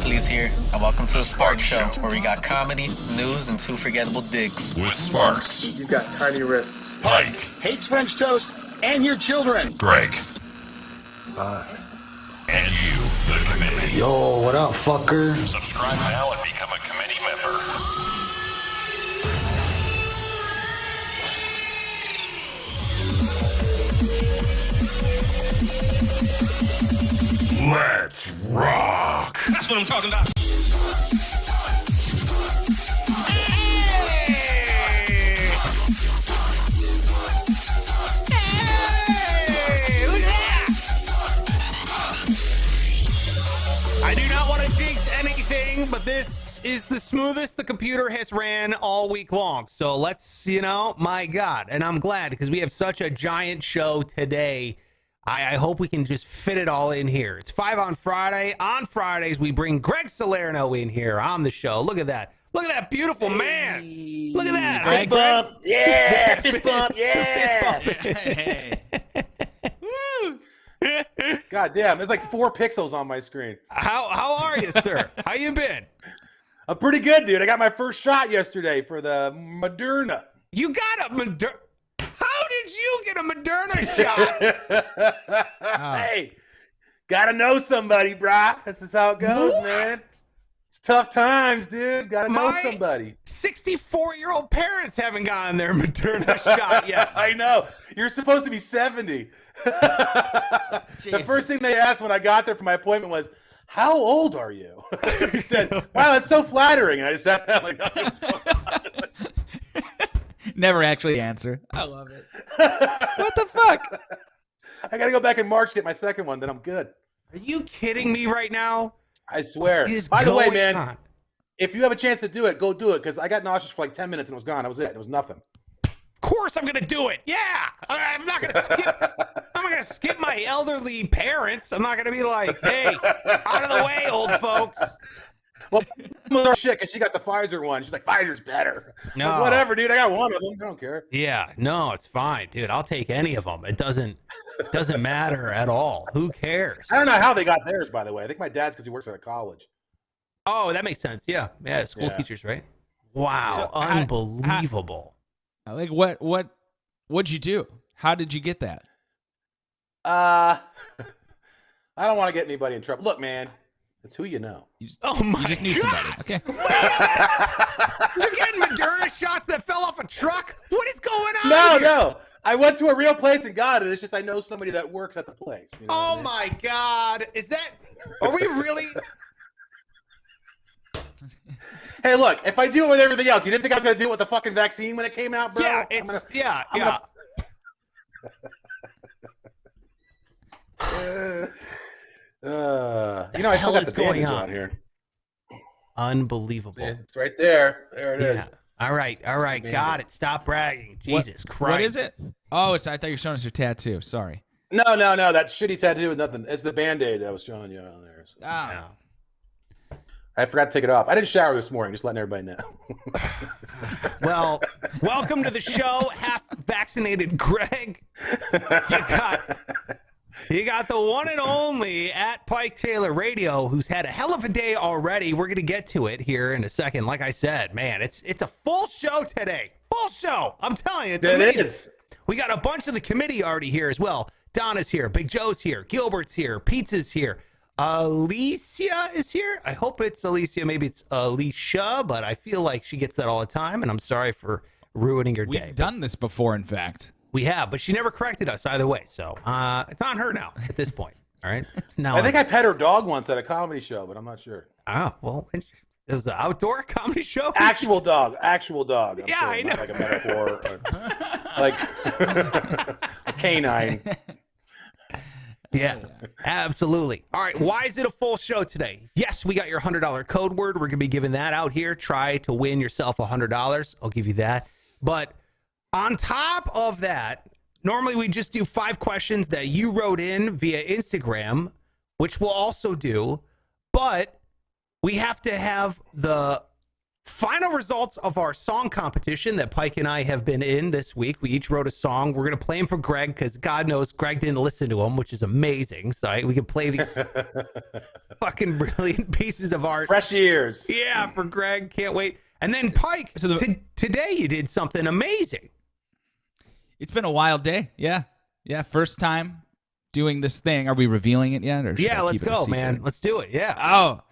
Please here, and welcome to the Sparks Show, where we got comedy, news, and two forgettable digs. With Sparks. You've got tiny wrists. Pike. Hates French toast and your children. Greg. Hi. And you, the committee. Yo, what up, fucker? Subscribe now and become a committee member. Let's rock. That's what I'm talking about. Hey, look at that! I do not want to jinx anything, but this is the smoothest the computer has ran all week long. So let's, my God. And I'm glad because we have such a giant show today. I hope we can just fit it all in here. It's 5 on Friday. On Fridays, we bring Greg Salerno in here on the show. Look at that. Look at that beautiful man. Look at that. Fist bump. Yeah. Fist bump. Yeah. God damn, there's like 4 pixels on my screen. How are you, sir? How you been? I'm pretty good, dude. I got my first shot yesterday for the Moderna. You got a Moderna? How did you get a Moderna shot? Hey, gotta know somebody, brah. This is how it goes, man. It's tough times, dude. Gotta know somebody. 64-year-old parents haven't gotten their Moderna shot yet. I know. You're supposed to be 70. The first thing they asked when I got there for my appointment was, how old are you? He said, wow, that's so flattering. And I just sat down like, nothing was going on. Never actually answer. I love it. What the fuck? I gotta go back in March to get my second one, then I'm good. Are you kidding me right now? I swear. What is By the way, going man, on? if you have a chance to do it, go do it, because I got nauseous for like 10 minutes and it was gone. That was it. It was nothing. Of course I'm going to do it. Yeah. I'm not going to skip. I'm not going to skip my elderly parents. I'm not going to be like, hey, out of the way, old folks. Well, shit, because she got the Pfizer one. She's like, Pfizer's better. No. Like, whatever, dude. I got one of them. I don't care. Yeah. No, it's fine, dude. I'll take any of them. It doesn't matter at all. Who cares? I don't know how they got theirs, by the way. I think my dad's because he works at a college. Oh, that makes sense. Yeah. Yeah. School teachers, right? Wow. So, unbelievable. Like what'd you do? How did you get that? I don't want to get anybody in trouble. Look, man, it's who you know. You my just knew God. somebody. Okay. You're getting Moderna shots that fell off a truck? What is going on? No. I went to a real place and got it. It's just I know somebody that works at the place. You know what I Oh mean? my God. Are we really? Hey, look, if I do it with everything else, you didn't think I was going to do it with the fucking vaccine when it came out, bro? Yeah, I still got the bandage on here. Unbelievable. It's right there. There it is. All right. Got it. Stop bragging. Jesus Christ. What is it? Oh, I thought you were showing us your tattoo. Sorry. No. That shitty tattoo with nothing. It's the Band-Aid I was showing you on there. So. Oh. I forgot to take it off. I didn't shower this morning. Just letting everybody know. Well, welcome to the show, half-vaccinated Greg. You got the one and only at Pike Taylor Radio, who's had a hell of a day already. We're going to get to it here in a second. Like I said, man, it's a full show today. Full show. I'm telling you, it's amazing. It is. We got a bunch of the committee already here as well. Donna's here. Big Joe's here. Gilbert's here. Pizza's here. Alicia is here. I hope it's Alicia. Maybe it's Alicia, but I feel like she gets that all the time, and I'm sorry for ruining your day. We've done this before, in fact. We have, but she never corrected us either way. So it's on her now at this point. All right. It's now. I think I pet her dog once at a comedy show, but I'm not sure. Oh, well, it was an outdoor comedy show. Actual dog. I'm yeah, saying, I know. Not like a metaphor. Like a canine. Yeah, absolutely. All right, why is it a full show today? Yes, we got your $100 code word. We're going to be giving that out here. Try to win yourself $100. I'll give you that. But on top of that, normally we just do 5 questions that you wrote in via Instagram, which we'll also do. But we have to have the Final results of our song competition that Pike and I have been in this week. We each wrote a song. We're going to play them for Greg because God knows Greg didn't listen to them, which is amazing. So we can play these fucking brilliant pieces of art. Fresh ears. Yeah, for Greg. Can't wait. And then Pike, today you did something amazing. It's been a wild day. Yeah. Yeah. First time doing this thing. Are we revealing it yet? Or Yeah, let's go, man. Let's do it. Yeah. Oh,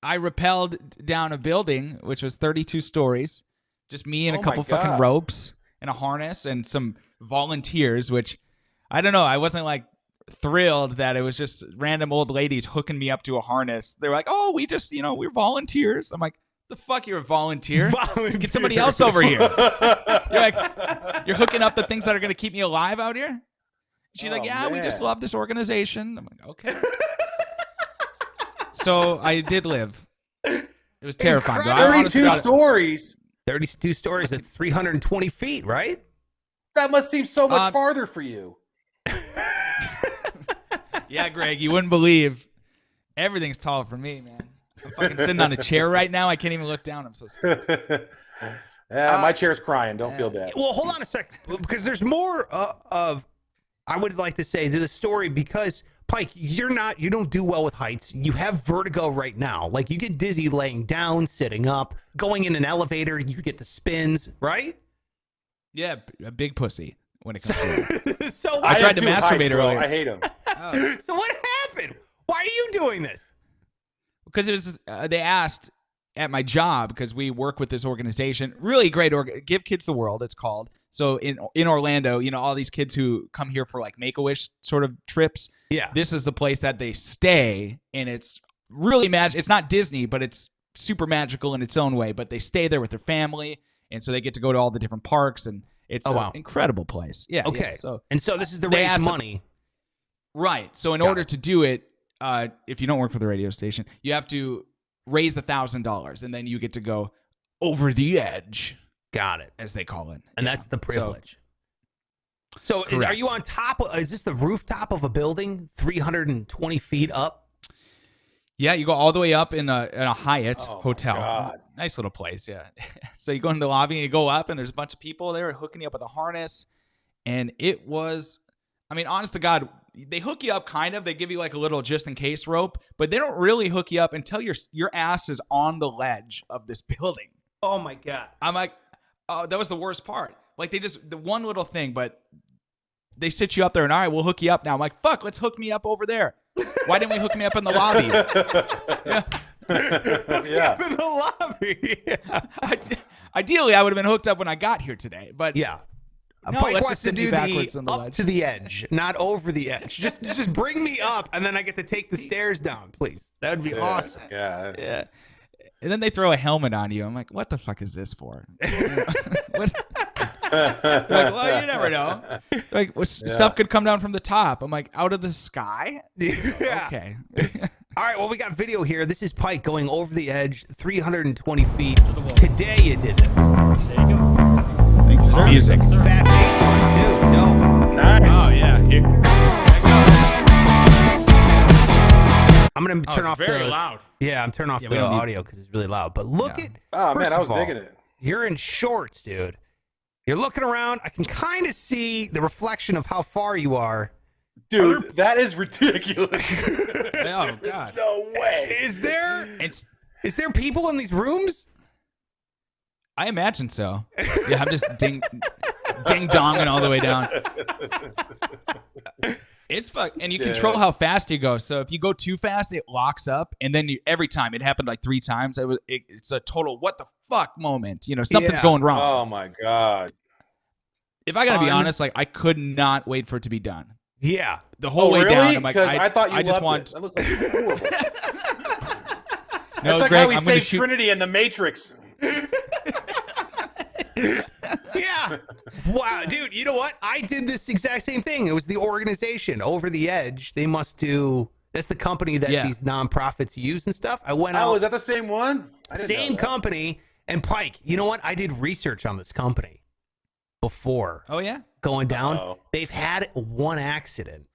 I rappelled down a building, which was 32 stories. Just me and a couple fucking ropes and a harness and some volunteers, which I don't know. I wasn't like thrilled that it was just random old ladies hooking me up to a harness. They were like, oh, we just, we're volunteers. I'm like, the fuck, you're a volunteer? Get somebody else over here. You're like, you're hooking up the things that are going to keep me alive out here? She's like, yeah, we just love this organization. I'm like, okay. So I did live. It was terrifying. 32 stories. 32 stories. That's 320 feet, right? That must seem so much farther for you. Yeah, Greg, you wouldn't believe. Everything's tall for me, man. I'm fucking sitting on a chair right now. I can't even look down. I'm so scared. My chair's crying. Don't feel bad. Well, hold on a second, because there's more of, I would like to say, to the story, because Pike, you don't do well with heights. You have vertigo right now. Like, you get dizzy laying down, sitting up, going in an elevator, you get the spins, right? Yeah, a big pussy when it comes to it. So I tried to masturbate earlier. I hate him. Oh. So what happened? Why are you doing this? Because it was they asked at my job, because we work with this organization, really great Give Kids the World, it's called. So in Orlando, all these kids who come here for like Make-A-Wish sort of trips. Yeah. This is the place that they stay, and it's really magic. It's not Disney, but it's super magical in its own way. But they stay there with their family, and so they get to go to all the different parks, and it's an incredible place. Yeah. Okay. Yeah, so this is to raise money. Right. So in order to do it, if you don't work for the radio station, you have to raise the $1,000, and then you get to go over the edge. Got it. As they call it. And that's the privilege. So are you on top? Is this the rooftop of a building 320 feet up? Yeah, you go all the way up in a Hyatt hotel. God. Nice little place, yeah. So you go in the lobby and you go up, and there's a bunch of people there hooking you up with a harness. And it was, honest to God, they hook you up kind of. They give you like a little just-in-case rope, but they don't really hook you up until your ass is on the ledge of this building. Oh, my God. I'm like, oh, that was the worst part. Like, the one little thing, but they sit you up there and, all right, we'll hook you up now. I'm like, fuck, let's hook me up over there. Why didn't we hook me up in the lobby? Yeah. Up in the lobby. Yeah. Ideally, I would have been hooked up when I got here today, but yeah. No, Pike let's wants just to send do you backwards the on the up ledge. to the edge, not over the edge. Just bring me up, and then I get to take the stairs down, please. That would be awesome. Yeah. Yeah. And then they throw a helmet on you. I'm like, what the fuck is this for? What? Like, well, you never know. Like, stuff could come down from the top. I'm like, out of the sky? Yeah. Okay. All right, well, we got video here. This is Pike going over the edge, 320 feet. Today you did this. There you go. Thanks, sir. Music. Fat bass line, too. Dope. Nice. Oh, yeah. Here. I'm going to turn off very loud. Yeah, I'm turning off the audio because it's really loud. But look at... Oh, man, I was all, digging it. You're in shorts, dude. You're looking around. I can kind of see the reflection of how far you are. Dude, that is ridiculous. Oh, God. No way. Is there people in these rooms? I imagine so. Yeah, I'm just ding-donging all the way down. It's fuck, and you control how fast you go. So if you go too fast, it locks up, and then every time it happened like 3 times. It's a total what the fuck moment. Something's going wrong. Oh my God. If I gotta be honest, like I could not wait for it to be done. Yeah, the whole way down. I'm like, I thought you I just loved want. it. That looks like horrible. No, That's like Greg, how we I'm say shoot... Trinity in the Matrix. Yeah. Wow, dude, you know what? I did this exact same thing. It was the organization, Over the Edge. They must do, that's the company that these nonprofits use and stuff. I went out. Oh, is that the same one? Same company. And Pike, you know what? I did research on this company before. Oh, yeah? Going down. Uh-oh. They've had 1 accident.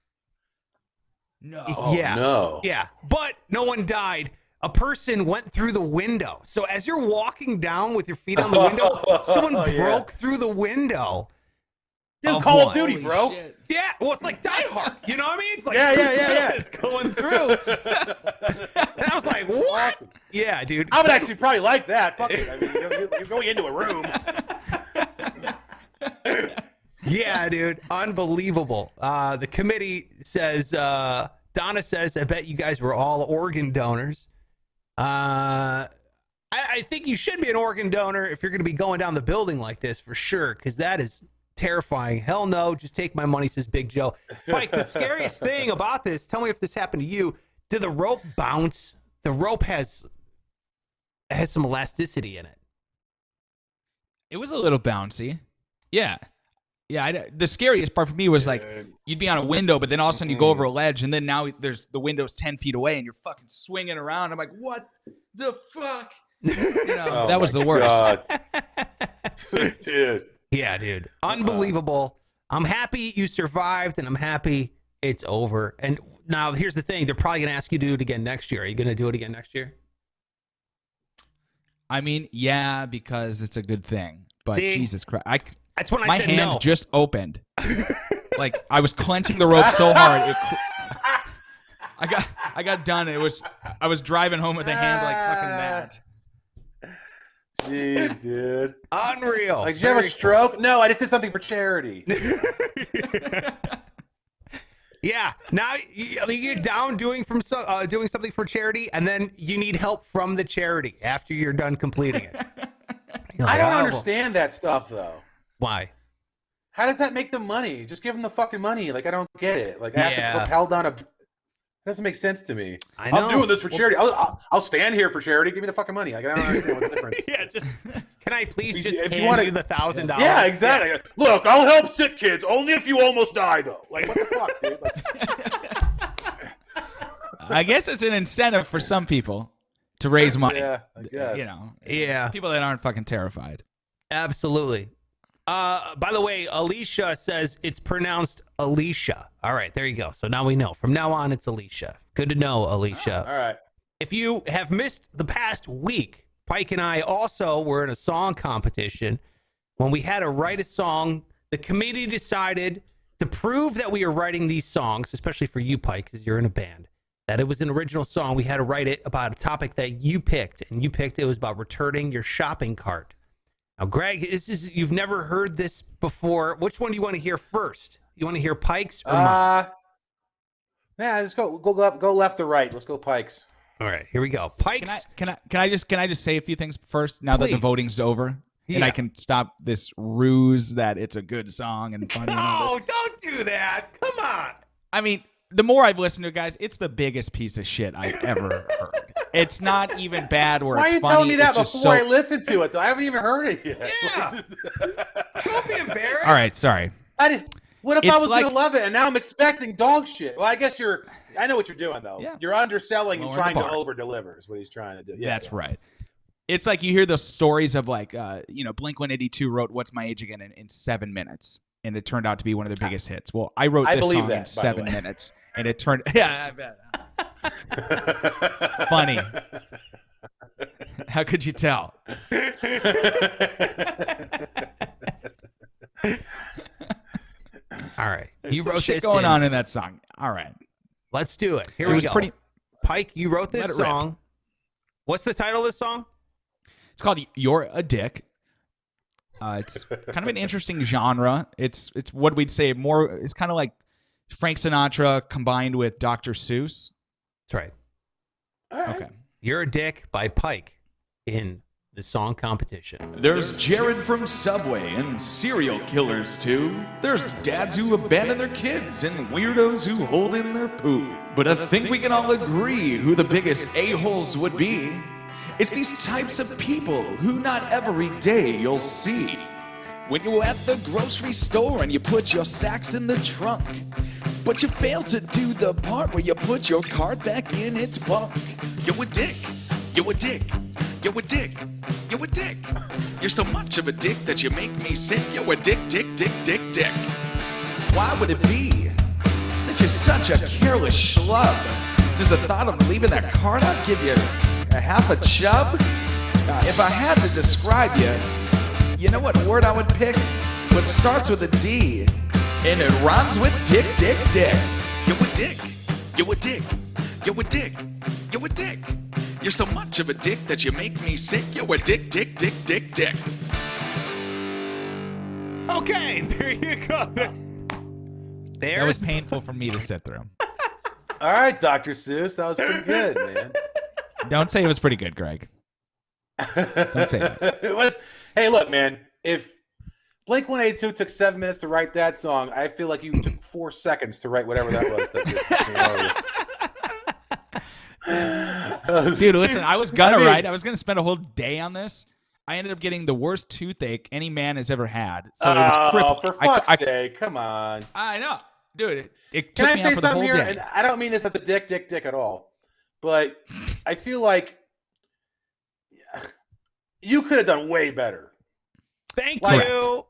No. Yeah. No. Yeah. But no one died. a person went through the window. So as you're walking down with your feet on the window, someone broke through the window. Dude, Call of Duty, bro. Shit. Yeah, well, it's like Die Hard. You know what I mean? It's like Yeah. going through. And I was like, what? Awesome. Yeah, dude. I would actually probably like that. Fuck it. I mean, you're going into a room. Yeah, dude. Unbelievable. The committee says, Donna says, I bet you guys were all organ donors. I think you should be an organ donor if you're going to be going down the building like this for sure, because that is terrifying. Hell no, just take my money, says Big Joe. Mike, the scariest thing about this, tell me if this happened to you. Did the rope bounce? The rope has some elasticity in it. It was a little bouncy. Yeah. Yeah, the scariest part for me was like you'd be on a window, but then all of a sudden you go over a ledge, and then now the window's 10 feet away, and you're fucking swinging around. I'm like, what the fuck? You know, that was the worst. Dude. Yeah, dude. Unbelievable. I'm happy you survived, and I'm happy it's over. And now here's the thing. They're probably going to ask you to do it again next year. Are you going to do it again next year? I mean, yeah, because it's a good thing. But See? Jesus Christ. That's when my I said hand no. just opened. Like I was clenching the rope so hard. I got done. I was driving home with a hand like fucking that. Jeez, dude. Unreal. Like, did you have a stroke? No, I just did something for charity. Yeah. Now you get down doing something for charity, and then you need help from the charity after you're done completing it. I don't understand that stuff, though. Why? How does that make them money? Just give them the fucking money. Like, I don't get it. Like, I have Yeah. to propel down a... It doesn't make sense to me. I know. I'm doing this for charity. I'll stand here for charity. Give me the fucking money. Like, I don't understand what the difference. Yeah, just can I please just If you hand wanna- you the $1,000? Yeah, exactly. Yeah. Look, I'll help sick kids only if you almost die, though. Like, what the fuck, dude? Like, I guess it's an incentive for some people to raise money. yeah, I guess. You know, Yeah. people that aren't fucking terrified. Absolutely. By the way, Alicia says it's pronounced Alicia. All right, there you go. So now we know. From now on, it's Alicia. Good to know, Alicia. All right. If you have missed the past week, Pike and I also were in a song competition. When we had to write a song, the committee decided to prove that we are writing these songs, especially for you, Pike, because you're in a band, that it was an original song. We had to write it about a topic that you picked, and you picked it was about returning your shopping cart. Now, Greg, you've never heard this before. Which one do you want to hear first? You want to hear Pike's or mine? Yeah, let's go left or right. Let's go Pikes. All right, here we go. Pike's. Can I just say a few things first now that the Please. voting's over? Yeah. And I can stop this ruse that it's a good song and funny and all No, this. don't do that. Come on. I mean, the more I've listened to it, guys, it's the biggest piece of shit I've ever heard. It's not even bad where Why are it's you funny. telling me that it's just before I so... listened to it, though? I haven't even heard it yet. Yeah. Don't be embarrassed. All right, sorry. What if It's I was like- going to love it and now I'm expecting dog shit? Well, I guess I know what you're doing, though. Yeah. You're underselling and Lowering trying the to bar. over-deliver is what he's trying to do. Yeah, That's yeah. right. It's like you hear those stories of like, Blink-182 wrote "What's My Age Again" in 7 minutes, and it turned out to be one of their biggest hits. Well, I wrote I this believe song that, in by the 7 way. minutes, and it turned. Yeah, I bet. Funny. How could you tell? All right. There's You some wrote shit this going in. on in that song. All right. Let's do it. Here It we was go. pretty- Pike, you wrote Let this it rip. song. What's the title of this song? It's called "You're a Dick." It's kind of an interesting genre. It's what we'd say more. It's kind of like Frank Sinatra combined with Dr. Seuss. That's right. Okay. You're a Dick by Pike in the song competition. There's Jared from Subway and serial killers too. There's dads who abandon their kids and weirdos who hold in their poo. But I think we can all agree who the biggest a-holes would be. It's these types of people who not every day you'll see. When you're at the grocery store and you put your sacks in the trunk, but you fail to do the part where you put your cart back in its bunk. You're a dick. You're a dick. You're a dick. You're a dick. You're so much of a dick that you make me sick. You're a dick, dick, dick, dick, dick. Why would it be that you're such a careless schlub? Does the thought of leaving that cart out give you A half a chub? If I had to describe you, you know what word I would pick? What starts with a D, and it rhymes with dick, dick, dick. You're a dick. You're a dick. You're a dick. You're a dick. You're so much of a dick that you make me sick. You're a dick, dick, dick, dick, dick. Okay, there you go. That was painful for me to sit through. All right, Dr. Seuss, that was pretty good, man. Don't say it was pretty good, Greg. Don't say that. It was. Hey, look, man. If Blink-182 took 7 minutes to write that song, I feel like you took 4 seconds to write whatever that was. Dude, listen, I was gonna write. I was gonna spend a whole day on this. I ended up getting the worst toothache any man has ever had. So it was crippling. For fuck's sake, come on. I know. Dude, it Can took I me say out for the something whole here? day. And I don't mean this as a dick at all. But I feel like you could have done way better. Thank Like, you.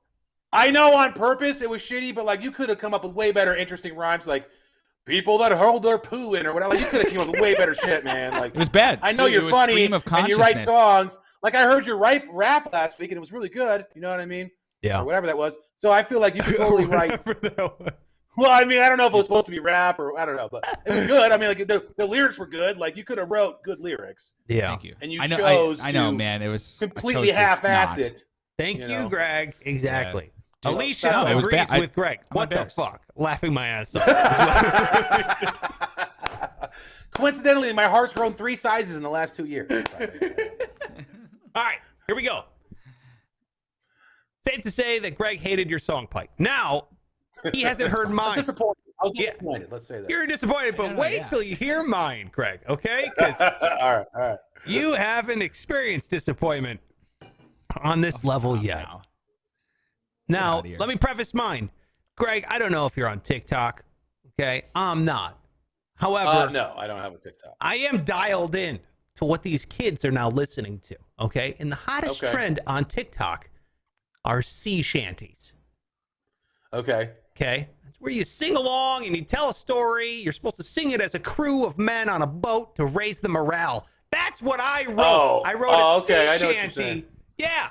I know on purpose it was shitty, but like you could have come up with way better, interesting rhymes, like people that hold their poo in or whatever. Like you could have come up with way better shit, man. Like It was bad. I know Dude, it you're was funny stream of and you write consciousness. songs. Like I heard your rap last week and it was really good. You know what I mean? Yeah. Or whatever that was. So I feel like you could totally write. Well, I mean, I don't know if it was supposed to be rap or I don't know, but it was good. I mean, like the lyrics were good. Like you could have wrote good lyrics. Yeah. Thank you. And you I know, chose I know, to man. It was completely I chose to half-ass not. it. Thank You you, know. Greg. Exactly. Yeah. Alicia No, it was agrees bad. with Greg. I'm What the embarrassed. fuck? Laughing my ass off. Coincidentally, my heart's grown 3 sizes in the last 2 years. All right, here we go. Safe to say that Greg hated your song, Pike. Now, he hasn't heard I was mine. disappointed. Let's say that. You're disappointed, but wait yeah. till you hear mine, Greg, okay? Because all right. you haven't experienced disappointment on this level Stop yet. now. Now, outta here. let me preface mine. Greg, I don't know if you're on TikTok, okay? I'm not. However, No, I don't have a TikTok. I am dialed in to what these kids are now listening to, okay? And the hottest Okay. trend on TikTok are sea shanties, Okay. okay? It's where you sing along and you tell a story. You're supposed to sing it as a crew of men on a boat to raise the morale. That's what I wrote. Oh. I wrote Oh, a okay. I sea know what you're shanty. saying. Yeah.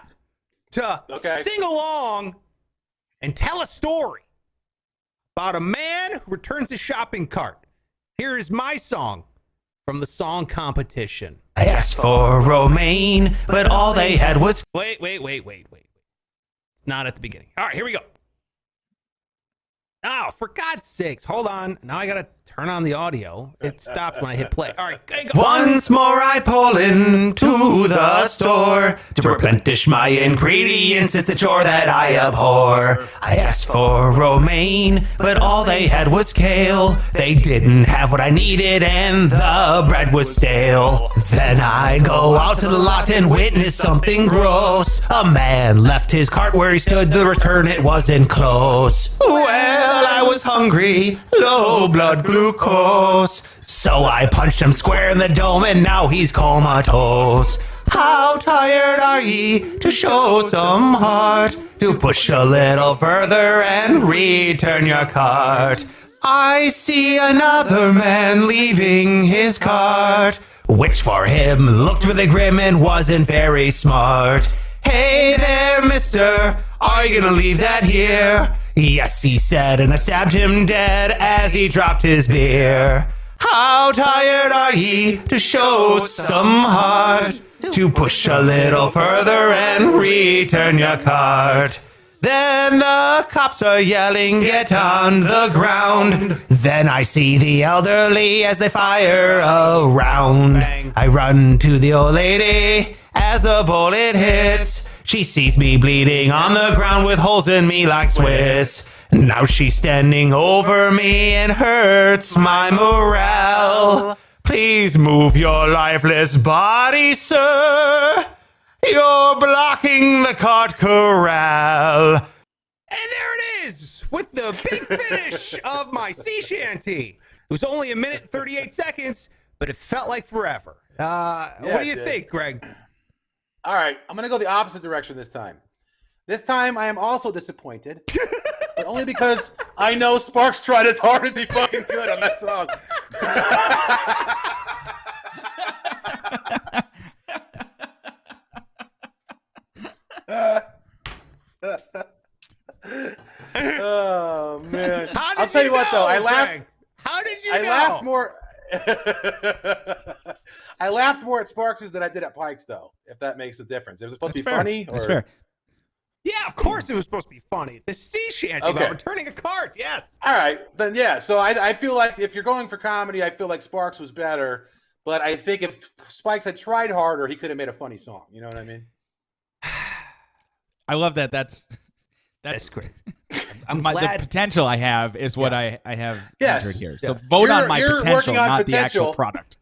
To Okay. sing along and tell a story about a man who returns his shopping cart. Here is my song from the song competition. I asked for romaine, but all they had was Wait. It's not at the beginning. All right, here we go. Oh, for God's sakes, hold on. Now I got to turn on the audio. It stops when I hit play. All right, go. Once more I pull into the store to replenish my ingredients. It's a chore that I abhor. I asked for romaine, but all they had was kale. They didn't have what I needed, and the bread was stale. Then I go out to the lot and witness something gross. A man left his cart where he stood. The return, it wasn't close. Well, I was hungry, low blood glucose. So I punched him square in the dome and now he's comatose. How tired are ye to show some heart? To push a little further and return your cart. I see another man leaving his cart, which for him looked really grim and wasn't very smart. Hey there, mister, are you gonna leave that here? Yes, he said, and I stabbed him dead as he dropped his beer. How tired are ye to show some heart? To push a little further and return your cart. Then the cops are yelling, get on the ground. Then I see the elderly as they fire around. Bang. I run to the old lady as the bullet hits. She sees me bleeding on the ground with holes in me like Swiss. Now she's standing over me and hurts my morale. Please move your lifeless body, sir. You're blocking the cart corral. And there it is, with the big finish of my sea shanty. It was only 1 minute 38 seconds, but it felt like forever. What do you it did. think, Greg? All right, I'm going to go the opposite direction this time. This time, I am also disappointed, but only because I know Sparks tried as hard as he fucking could on that song. tell you what, though. I laughed. Greg? How did you I know? laughed more. I laughed more at Sparks' than I did at Pike's, though. If that makes a difference, it was supposed to be fair. funny. That's fair. Yeah, of course it was supposed to be funny. It's a sea shanty about returning a cart. Yes. All right, then yeah. So I feel like if you're going for comedy, I feel like Sparks was better. But I think if Spikes had tried harder, he could have made a funny song. You know what I mean? I love that. That's great. I'm glad. The potential I have is what I have Yes. entered here. So Yes. vote on my You're potential, working on not the potential. actual product.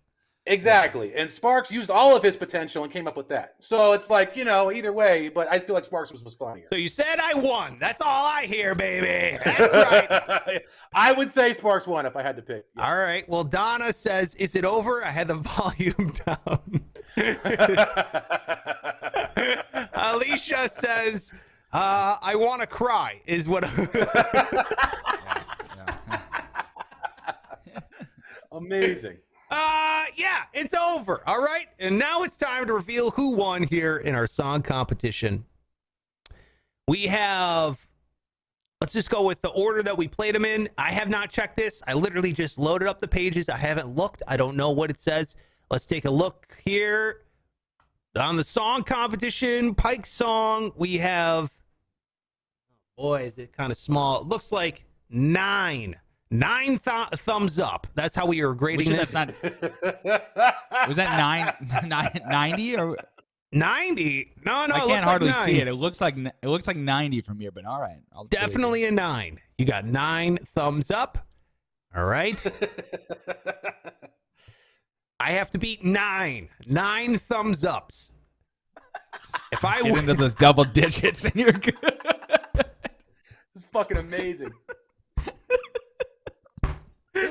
Exactly. And Sparks used all of his potential and came up with that. So it's like, either way, but I feel like Sparks was funnier. So you said I won. That's all I hear, baby. That's right. I would say Sparks won if I had to pick. Yes. All right. Well, Donna says, is it over? I had the volume down. Alicia says, I want to cry is what. Amazing. Yeah, it's over. All right. And now it's time to reveal who won here in our song competition. We have, let's just go with the order that we played them in. I have not checked this. I literally just loaded up the pages. I haven't looked. I don't know what it says. Let's take a look here. On the song competition, Pike song, we have, boy, is it kind of small. It looks like 9 thumbs up. That's how we are grading this. That's not, was that 90 or 90? No, I it looks can't hardly like 9. see it. It looks like 90 from here, but all right. I'll Definitely a 9. You got 9 thumbs up. All right. I have to beat 9 thumbs ups. If I get into those double digits and you're good. It's fucking amazing. Wait.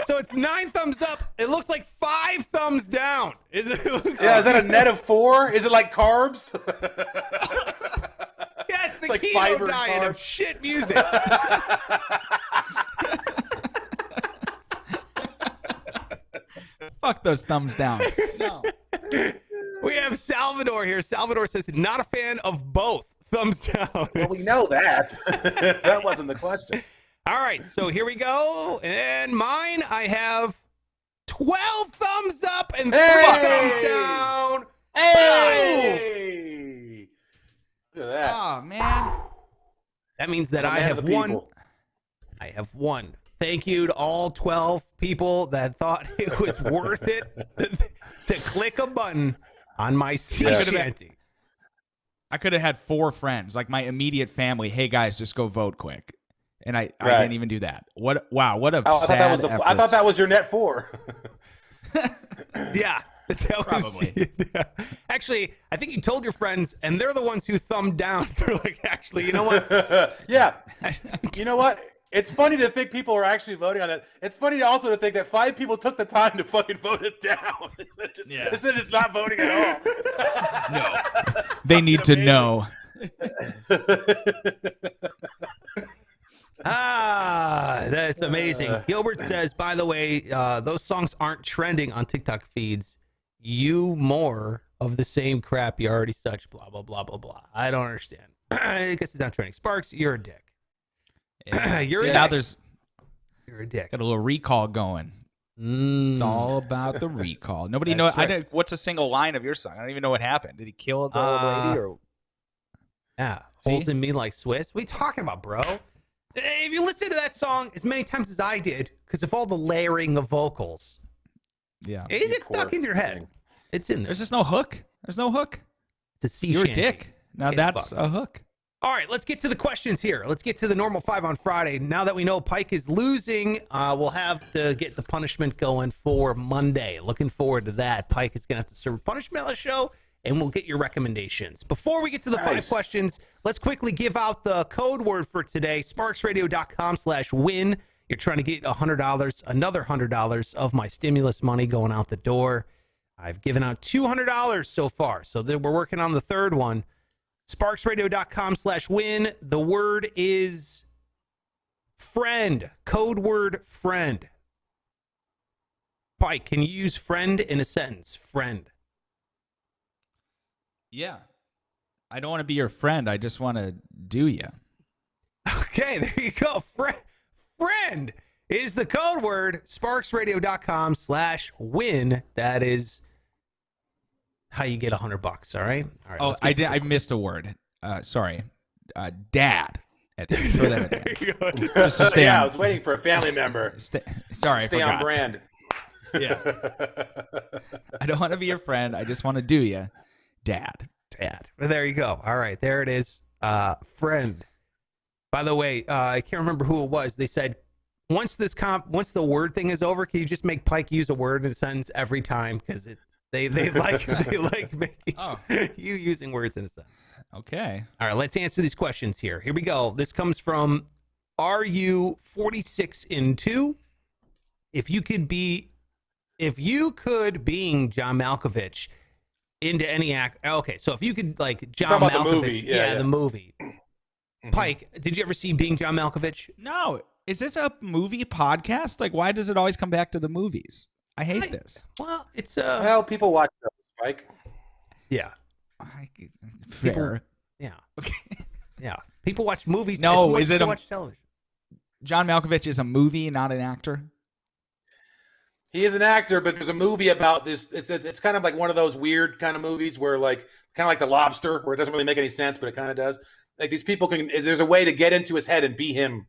So it's 9 thumbs up. It looks like 5 thumbs down. Is that a net of 4? Is it like carbs? Yes, the like keto fiber diet of carbs. shit music. Fuck those thumbs down. No. We have Salvador here. Salvador says, not a fan of both. Thumbs down. Well, we know that. That wasn't the question. All right, so here we go. And mine, I have 12 thumbs up and 3 thumbs down. Hey! Look at that. Oh, man. That means that I'm a I man of have the won. people. I have won. Thank you to all 12 people that thought it was worth it to click a button on my sea shanty. I could have had 4 friends, like my immediate family. Hey guys, just go vote quick, and I didn't even do that. What? Wow, what a sad I thought that was your net 4. Yeah. That Probably. Actually, I think you told your friends, and they're the ones who thumbed down. They're like, actually, you know what? Yeah. You know what? It's funny to think people are actually voting on that. It's funny also to think that 5 people took the time to fucking vote it down instead of just not voting at all. No. They need to know. That's amazing. Gilbert says, by the way, those songs aren't trending on TikTok feeds. You more of the same crap you already such, blah, blah, blah, blah, blah. I don't understand. I guess it's not trending. Sparks, you're a dick. Yeah. You're See, a now dick. You're a dick. Got a little recall going. It's all about the recall. Nobody knows. Right. What's a single line of your song? I don't even know what happened. Did he kill the old lady or? Yeah, See? holding me like Swiss. What are you talking about, bro? If you listen to that song as many times as I did, because of all the layering of vocals, Yeah. it gets stuck in your head. It's in there. There's just no hook. There's no hook. It's a sea You're a shanty. dick. Now Get that's fucked. a hook. All right, let's get to the questions here. Let's get to the normal 5 on Friday. Now that we know Pike is losing, we'll have to get the punishment going for Monday. Looking forward to that. Pike is going to have to serve punishment on the show, and we'll get your recommendations. Before we get to the 5 questions, let's quickly give out the code word for today, sparksradio.com/win. You're trying to get $100, another $100 of my stimulus money going out the door. I've given out $200 so far, so we're working on the third one. sparksradio.com/win. The word is friend. Code word friend. Pike, can you use friend in a sentence? Friend. Yeah. I don't want to be your friend. I just want to do you. Okay, there you go. Friend is the code word. SparksRadio.com/win. That is how you get $100. All right. Oh, I missed a word. Sorry. Dad. Throw that in there. Just to stay I on. was waiting for a family member. Sorry, Stay I on forgot. brand. Yeah. I don't want to be your friend. I just want to do you, Dad. Well, there you go. All right, there it is. Friend. By the way, I can't remember who it was. They said once the word thing is over, can you just make Pike use a word in a sentence every time? Because they like making you using words in a sentence. Okay. All right, let's answer these questions here. Here we go. This comes from RU46in2. If you could being John Malkovich into any act. Okay, so if you could like John Malkovich, the movie, yeah. the movie. Pike, did you ever see Being John Malkovich? No. Is this a movie podcast? Like, why does it always come back to the movies? I hate this. Well, it's Well, people watch those, Mike. yeah. Fair. Yeah. Okay. Yeah. People watch movies. No, as much is it as they a- watch television? John Malkovich is a movie, not an actor. He is an actor, but there's a movie about this. It's kind of like one of those weird kind of movies where kind of like The Lobster, where it doesn't really make any sense, but it kind of does. Like these people there's a way to get into his head and be him.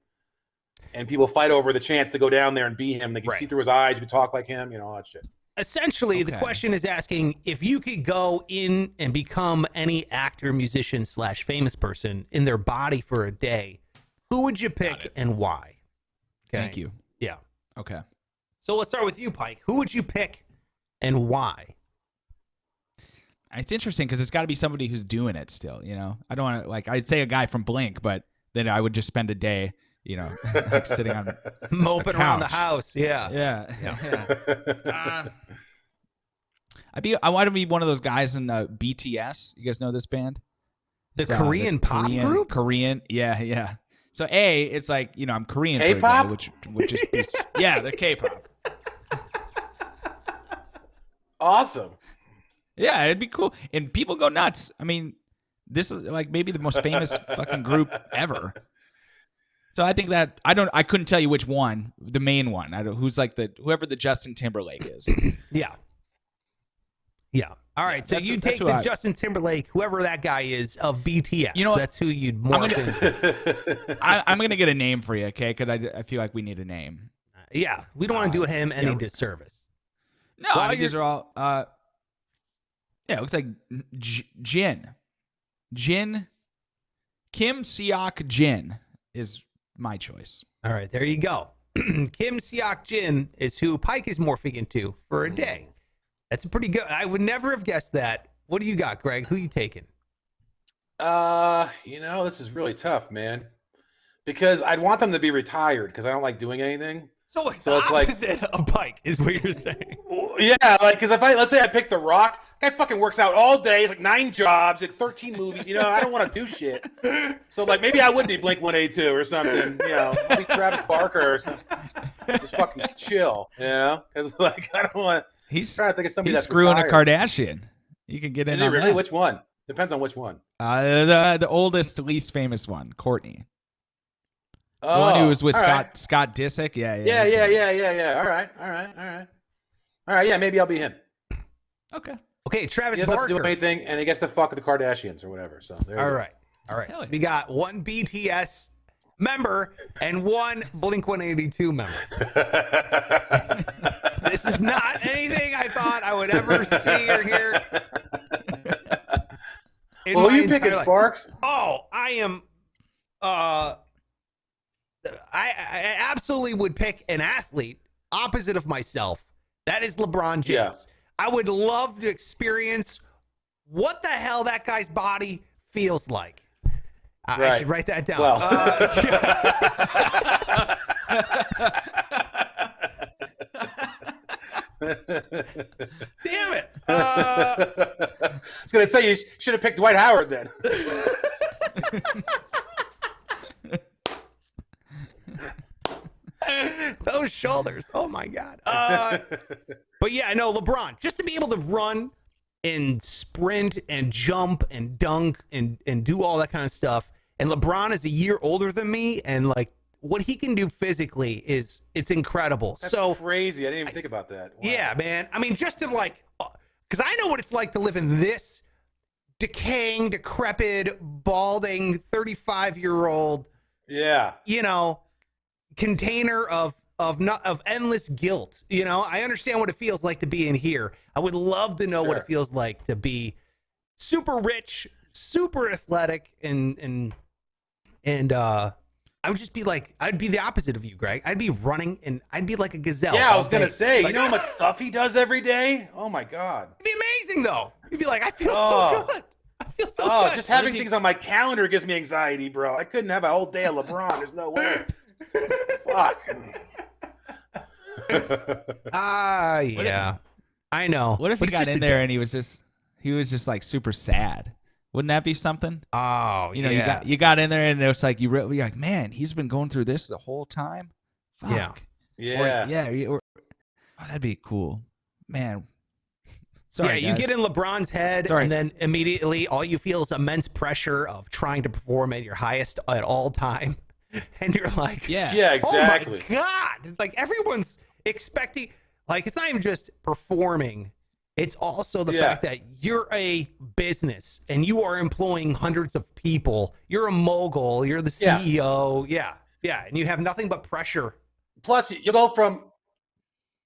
And people fight over the chance to go down there and be him. They can see through his eyes, you can talk like him, all that shit. Essentially, the question is asking if you could go in and become any actor, musician / famous person in their body for a day, who would you pick and why? Okay. Thank you. Yeah. Okay. So let's start with you, Pike. Who would you pick and why? It's interesting because it's got to be somebody who's doing it still, I don't want to, I'd say a guy from Blink, but then I would just spend a day, sitting on moping around the house. Yeah. Yeah. I want to be one of those guys in BTS. You guys know this band? The Korean pop group? Korean. Yeah. So it's like, I'm Korean. K-pop? Which is, yeah, the K-pop. Awesome. Yeah, it'd be cool. And people go nuts. I mean, this is like maybe the most famous fucking group ever. So I think that I couldn't tell you which one, the main one. Who's like whoever the Justin Timberlake is. Yeah. All right. So you take the Justin Timberlake, whoever that guy is of BTS. You know what? That's who you'd morph into. I'm gonna get a name for you, okay? Because I feel like we need a name. Yeah, we don't want to do him any disservice. No, I mean, these are all. Yeah, it looks like Jin. Kim Seok Jin is my choice. All right, there you go. Kim Seok Jin is who Pike is morphing into for a day. That's pretty good. I would never have guessed that. What do you got, Greg? Who you taking? This is really tough, man. Because I'd want them to be retired because I don't like doing anything. So it's opposite of Pike is what you're saying. Yeah, because let's say I pick The Rock, guy fucking works out all day. He's like 9 jobs, at 13 movies. I don't want to do shit. So maybe I would be Blink-182 or something. I'll be Travis Barker or something. Just fucking chill, because I don't want. He's trying to think of somebody that's screwing retired. A Kardashian. You can get in. Is on it really? that. Which one? Depends on which one. The oldest, least famous one, Courtney. Oh, the one who was with Scott Disick. Yeah. All right. Yeah, maybe I'll be him. Okay, Travis He doesn't have to Barker. do anything, and he gets to fuck the Kardashians or whatever. So there you All go. right. So we got one BTS member and one Blink-182 member. This is not anything I thought I would ever see or hear. Well, who you picking, Sparks? Oh, I am. I absolutely would pick an athlete opposite of myself. That is LeBron James. Yeah. I would love to experience what the hell that guy's body feels like. I should write that down. Well. Damn it. I was going to say, you should have picked Dwight Howard then. Those shoulders. Oh, my God. But yeah, no, LeBron. Just to be able to run and sprint and jump and dunk and do all that kind of stuff and LeBron is a year older than me, and like what he can do physically it's incredible. That's so crazy. I didn't even think about that. Wow. Yeah, man. I mean, just to like, because I know what it's like to live in this decaying, decrepit, balding 35-year-old, Yeah. container of endless guilt. I understand what it feels like to be in here. I would love to know what it feels like to be super rich, super athletic, and I would just be like, I'd be the opposite of you, Greg. I'd be running and I'd be like a gazelle. Yeah, I was going gonna say, you know how much stuff he does every day? Oh my god. It'd be amazing though. You'd be like, I feel so good. I feel so good. Just having things on my calendar gives me anxiety, bro. I couldn't have a whole day of LeBron. There's no way. Fuck. Yeah. I know. What if he got in there and he was just like super sad? Wouldn't that be something? Oh, you got in there and it was like you're like, man, he's been going through this the whole time. Fuck. Yeah. That'd be cool, man. Sorry, you get in LeBron's head, and then immediately all you feel is immense pressure of trying to perform at your highest at all time, and you're like, yeah, exactly. Oh my god! Like everyone's expecting, like it's not even just performing. It's also the fact that you're a business and you are employing hundreds of people. You're a mogul. You're the CEO. Yeah. And you have nothing but pressure. Plus, you'll go from,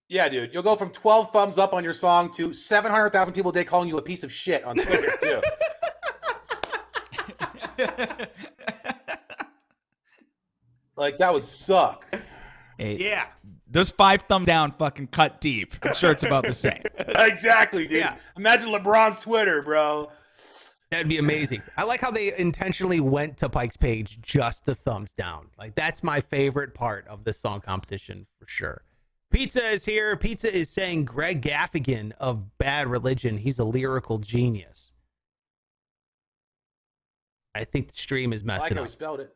you'll go from 12 thumbs up on your song to 700,000 people a day calling you a piece of shit on Twitter, too. Like, that would suck. Hey, those 5 thumb down fucking cut deep. I'm sure it's about the same. Exactly, dude. Yeah. Imagine LeBron's Twitter, bro. That'd be amazing. I like how they intentionally went to Pike's page just the thumbs down. Like, that's my favorite part of the song competition for sure. Pizza is here. Pizza is saying Greg Gaffigan of Bad Religion. He's a lyrical genius. I think the stream is messing up. I like how he spelled it.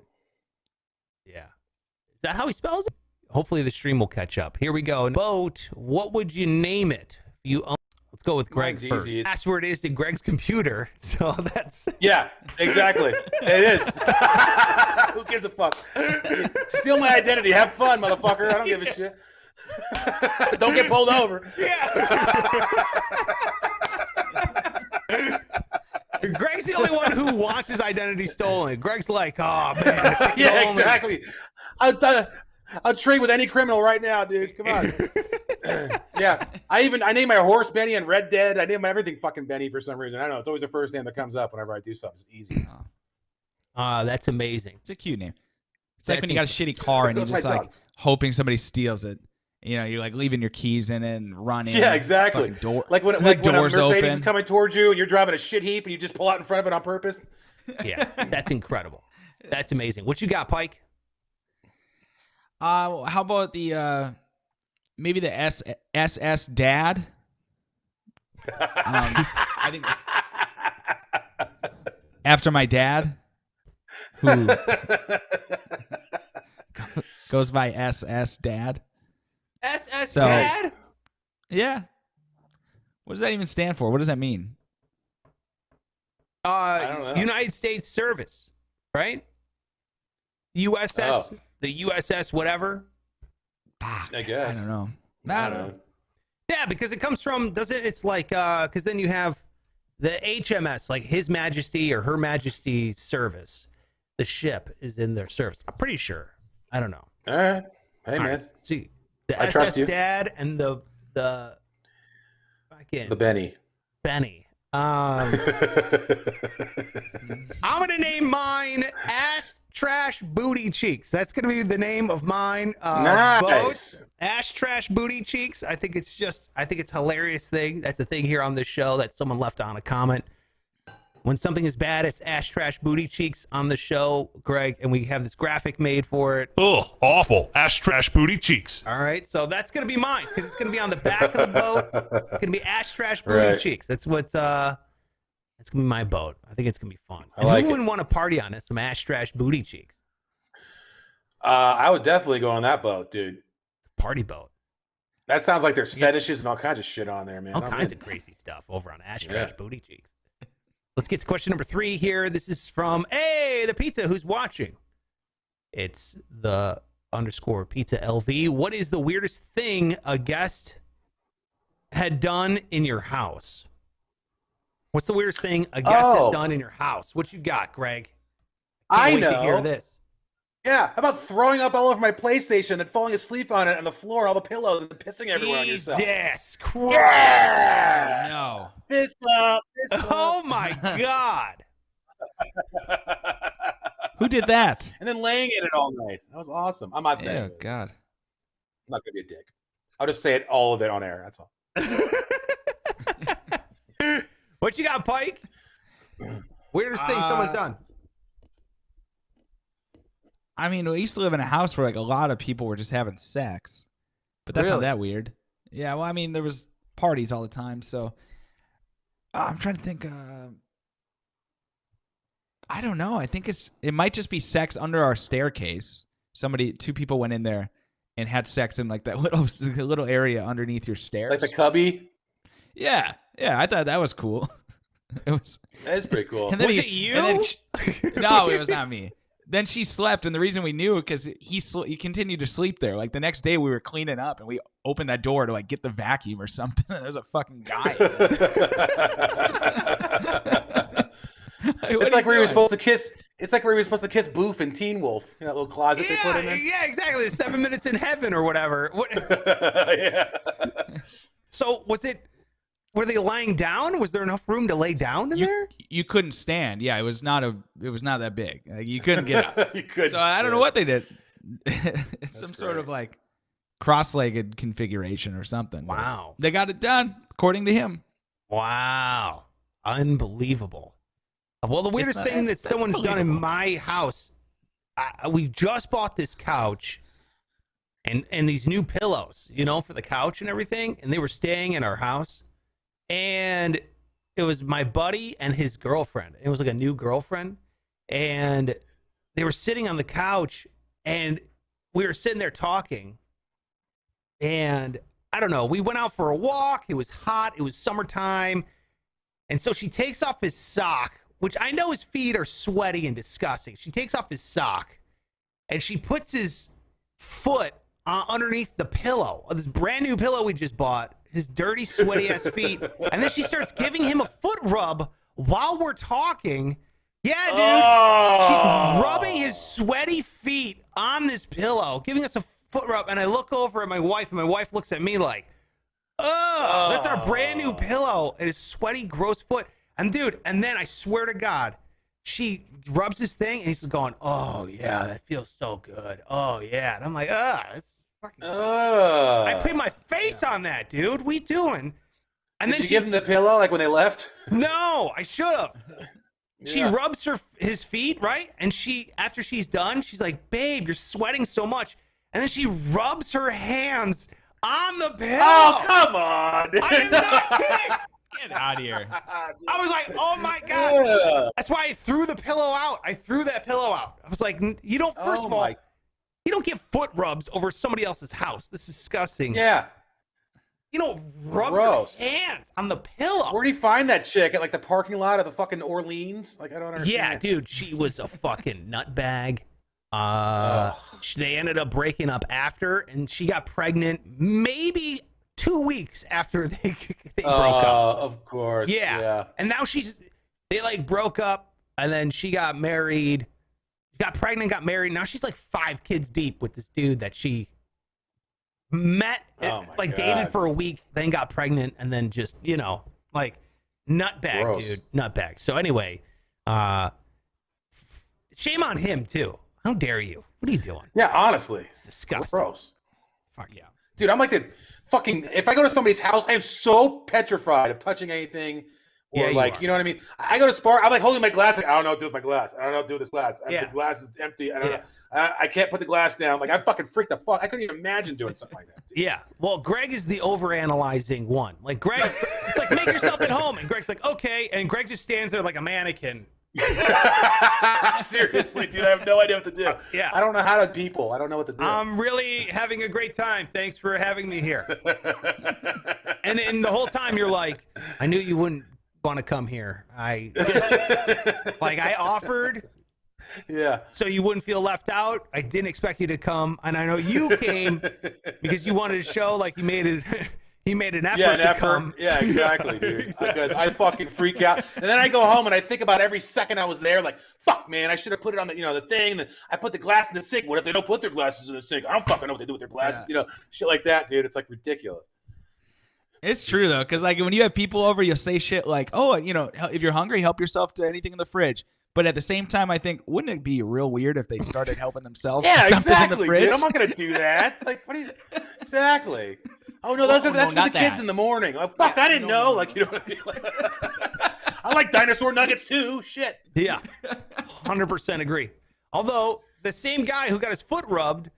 Yeah. Is that how he spells it? Hopefully the stream will catch up. Here we go. Boat, what would you name it? Let's go with Greg's first. Easy. Password is to Greg's computer. So that's... Yeah, exactly. It is. Who gives a fuck? Steal my identity. Have fun, motherfucker. I don't give a shit. Don't get pulled over. Yeah. Greg's the only one who wants his identity stolen. Greg's like, oh, man. Yeah, exactly. I'll trade with any criminal right now, dude. Come on. Yeah. I name my horse Benny and Red Dead. I name everything fucking Benny for some reason. I don't know. It's always the first name that comes up whenever I do something. It's easy. That's amazing. It's a cute name. It's like when you got a shitty car and you're just like hoping somebody steals it. You're like leaving your keys in it and running. Yeah, exactly. Like when a Mercedes is coming towards you and you're driving a shit heap and you just pull out in front of it on purpose. Yeah, that's incredible. That's amazing. What you got, Pike? How about the maybe the SS Dad? I think after my dad, who goes by SS Dad. SS Dad? Yeah. What does that even stand for? What does that mean? I don't know. United States Service, right? USS, the USS whatever. I guess. I don't know. I don't know. Yeah, because it comes from, it's like, because then you have the HMS, like His Majesty or Her Majesty's Service. The ship is in their service. I'm pretty sure. I don't know. All right. Hey, man. See, the I trust you. Dad and the Benny. I'm gonna name mine Ash Trash Booty Cheeks. That's gonna be the name of mine. Nice. Boat. Ash Trash Booty Cheeks. I think it's hilarious thing. That's a thing here on this show that someone left on a comment. When something is bad, it's Ash Trash Booty Cheeks on the show, Greg, and we have this graphic made for it. Ugh, awful. Ash Trash Booty Cheeks. All right, so that's going to be mine because it's going to be on the back of the boat. It's going to be Ash Trash Booty Cheeks. That's what, that's going to be my boat. I think it's going to be fun. Who wouldn't want to party on it? Some Ash Trash Booty Cheeks. I would definitely go on that boat, dude. Party boat. That sounds like there's fetishes and all kinds of shit on there, man. All kinds of crazy stuff over on Ash Trash Booty Cheeks. Let's get to question number 3 here. This is from the pizza who's watching. It's the _pizza LV. What is the weirdest thing a guest had done in your house? What's the weirdest thing a guest has done in your house? What you got, Greg? I Can't wait know. to hear this. Yeah, how about throwing up all over my PlayStation and falling asleep on it on the floor, all the pillows, and then pissing everywhere on yourself? Jesus Christ! Yeah! No. Fist bump, fist bump. Oh my God! Who did that? And then laying in it all night. That was awesome. I'm not saying Oh it. God. I'm not gonna be a dick. I'll just say it all of it on air. That's all. What you got, Pike? Weirdest thing someone's done. I mean, we used to live in a house where like a lot of people were just having sex, but that's not Really? that weird. Yeah, well, I mean, there was parties all the time, so I'm trying to think. I don't know. I think it might just be sex under our staircase. Two people went in there and had sex in like that little area underneath your stairs. Like the cubby. Yeah. I thought that was cool. It was. That is pretty cool. And then Was it you? No, it was not me. Then she slept, and the reason we knew because he continued to sleep there. Like the next day, we were cleaning up, and we opened that door to like get the vacuum or something. There was a fucking guy. It's like where he was supposed to kiss. It's like where he was supposed to kiss Boof in Teen Wolf. You know, that little closet they put in there. Yeah, exactly. 7 minutes in heaven or whatever. Yeah. So were they lying down? Was there enough room to lay down in there? You couldn't stand. Yeah, it was not that big. Like, you couldn't get up. You couldn't So I don't know stand. what they did. It's some sort of great. like cross-legged configuration or something. but Wow. They got it done according to him. Wow. Unbelievable. Well, the weirdest thing that that's someone's done in believable. my house, we just bought this couch and these new pillows, for the couch and everything, and they were staying in our house. And it was my buddy and his girlfriend. It was like a new girlfriend. And they were sitting on the couch, and we were sitting there talking. And I don't know, we went out for a walk. It was hot. It was summertime. And so she takes off his sock, which I know his feet are sweaty and disgusting. She takes off his sock, and she puts his foot underneath the pillow, this brand new pillow we just bought, his dirty, sweaty ass feet. And then she starts giving him a foot rub while we're talking. Yeah, dude. She's rubbing his sweaty feet on this pillow, giving us a foot rub. And I look over at my wife, and my wife looks at me like, oh, that's our brand new pillow. And his sweaty, gross foot. And dude, and then I swear to God, she rubs this thing, and he's going, oh, yeah, that feels so good. Oh, yeah. And I'm like, it's fucking. I put my face on that, dude. What are you doing? And Did then you give him the pillow like when they left? No, I should have. She Yeah. rubs his feet, right? And after she's done, she's like, babe, you're sweating so much. And then she rubs her hands on the pillow. Oh, come on. I am not kidding. Get out of here. I was like, oh my God. Yeah. That's why I threw the pillow out. I threw that pillow out. I was like, you don't, first Oh of all, my- you don't get foot rubs over somebody else's house. This is disgusting. Yeah. You don't rub Gross. your hands on the pillow. Where do you find that chick? At like the parking lot of the fucking Orleans? Like, I don't understand. Yeah, dude, she was a fucking nutbag. They ended up breaking up after, and she got pregnant maybe 2 weeks after they broke up. Of course. Yeah. And now they like broke up, and then she got married, got pregnant, got married. Now she's like 5 kids deep with this dude that she met, Oh my like God. dated for a week, then got pregnant, and then just, like nutbag, Gross. dude. Nutbag. So anyway, shame on him too. How dare you? What are you doing? Yeah, honestly. It's disgusting. Gross. Fuck yeah. Dude, I'm like the fucking, if I go to somebody's house, I am so petrified of touching anything. Or Yeah, you like, are. you know what I mean? I go to Spar, I'm like holding my glass. Like, I don't know what to do with my glass. I don't know what to do with this glass. Yeah. The glass is empty. I don't Yeah. know. I can't put the glass down. Like, I fucking freaked the fuck. I couldn't even imagine doing something like that. Yeah. Well, Greg is the overanalyzing one. Like Greg, it's like, make yourself at home. And Greg's like, okay. And Greg just stands there like a mannequin. Seriously, dude, I have no idea what to do. Yeah. I don't know how to people. I don't know what to do. I'm really having a great time. Thanks for having me here. And the whole time you're like, I knew you wouldn't want to come here. I just, like I offered. Yeah. So you wouldn't feel left out. I didn't expect you to come, and I know you came because you wanted to show like you made it. He made an effort to come. Yeah, exactly, dude. Because I fucking freak out, and then I go home and I think about every second I was there. Like, fuck, man, I should have put it on the, the thing. And I put the glass in the sink. What if they don't put their glasses in the sink? I don't fucking know what they do with their glasses. Shit like that, dude. It's like ridiculous. It's true though, because like when you have people over, you'll say shit like, "Oh, if you're hungry, help yourself to anything in the fridge." But at the same time, I think, wouldn't it be real weird if they started helping themselves? Yeah, to something in the exactly, fridge? dude. I'm not gonna do that. It's like, what do you? Exactly. Oh no, that's for the kids in the morning. Like, fuck, I didn't know. Like, you know what I mean? I like dinosaur nuggets too. Shit. Yeah, 100% agree. Although the same guy who got his foot rubbed,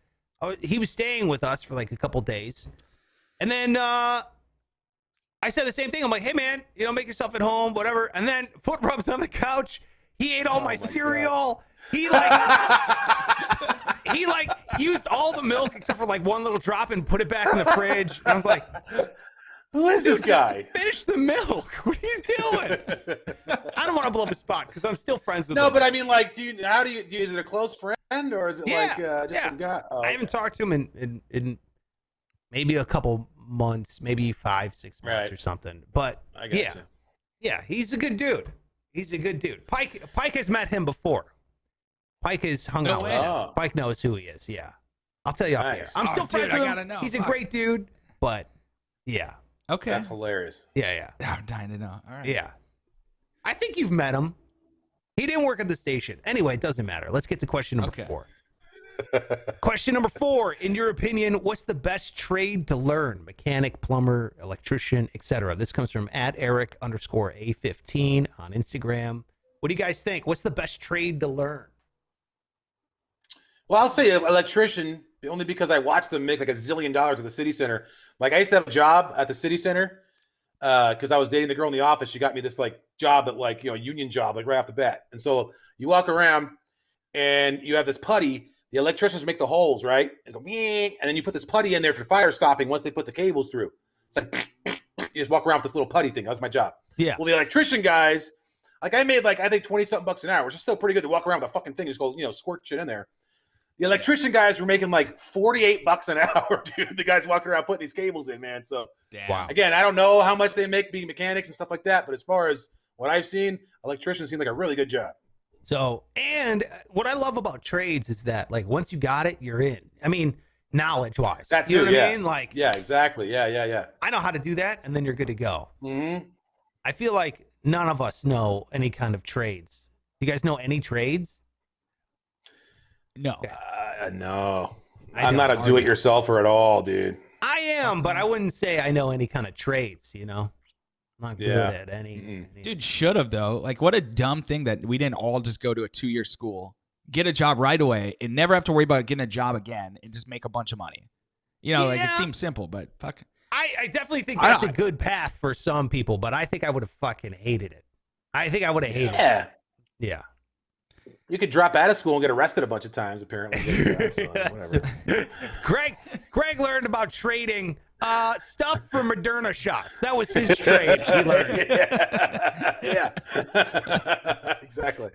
he was staying with us for like a couple days, and then I said the same thing. I'm like, hey man, make yourself at home, whatever. And then foot rubs on the couch. He ate all my cereal. God. He used all the milk except for like one little drop and put it back in the fridge. And I was like, who is this guy? Finish the milk. What are you doing? I don't want to blow up his spot because I'm still friends with him. No, but I mean, like, is it a close friend or is it just some guy? Oh, I haven't talked to him in maybe a couple months, maybe 5-6 months or something. But I got you. Yeah, he's a good dude. Pike has met him before. Pike has hung out with him. Pike knows who he is. Yeah, I'll tell you out there. I'm still friends with him. He's a great dude, but yeah. Okay, that's hilarious. Yeah. I'm dying to know. All right. Yeah, I think you've met him. He didn't work at the station. Anyway, it doesn't matter. Let's get to question number 4. Question number 4. In your opinion, what's the best trade to learn? Mechanic, plumber, electrician, etc. This comes from @Eric_A15 on Instagram. What do you guys think? What's the best trade to learn? Well, I'll say electrician only because I watched them make like $1 zillion at the city center. Like I used to have a job at the city center because I was dating the girl in the office. She got me this like job at like, union job, like right off the bat. And so you walk around and you have this putty. The electricians make the holes, right? And go, and then you put this putty in there for fire stopping once they put the cables through. It's like, you just walk around with this little putty thing. That was my job. Yeah. Well, the electrician guys, like I made like, I think 20-something bucks an hour, which is still pretty good to walk around with a fucking thing. Just go, squirt shit in there. The electrician guys were making like $48 an hour, dude. The guys walking around putting these cables in, man. So, again, I don't know how much they make being mechanics and stuff like that, but as far as what I've seen, electricians seem like a really good job. So, and what I love about trades is that, like, once you got it, you're in. I mean, knowledge-wise. That's you know what I mean? Like, yeah, exactly. Yeah. I know how to do that, and then you're good to go. Mm-hmm. I feel like none of us know any kind of trades. Do you guys know any trades? No. No. I'm not a do-it-yourselfer at all, dude. I am, but I wouldn't say I know any kind of trades, I'm not good at any. Dude, should have, though. Like, what a dumb thing that we didn't all just go to a 2-year school, get a job right away, and never have to worry about getting a job again and just make a bunch of money. Like, it seems simple, but fuck. I definitely think that's a good path for some people, but I think I would have fucking hated it. I think I would have hated it. Yeah. You could drop out of school and get arrested a bunch of times, apparently. Whatever. Greg learned about trading stuff for Moderna shots. That was his trade. He learned. Yeah. Exactly.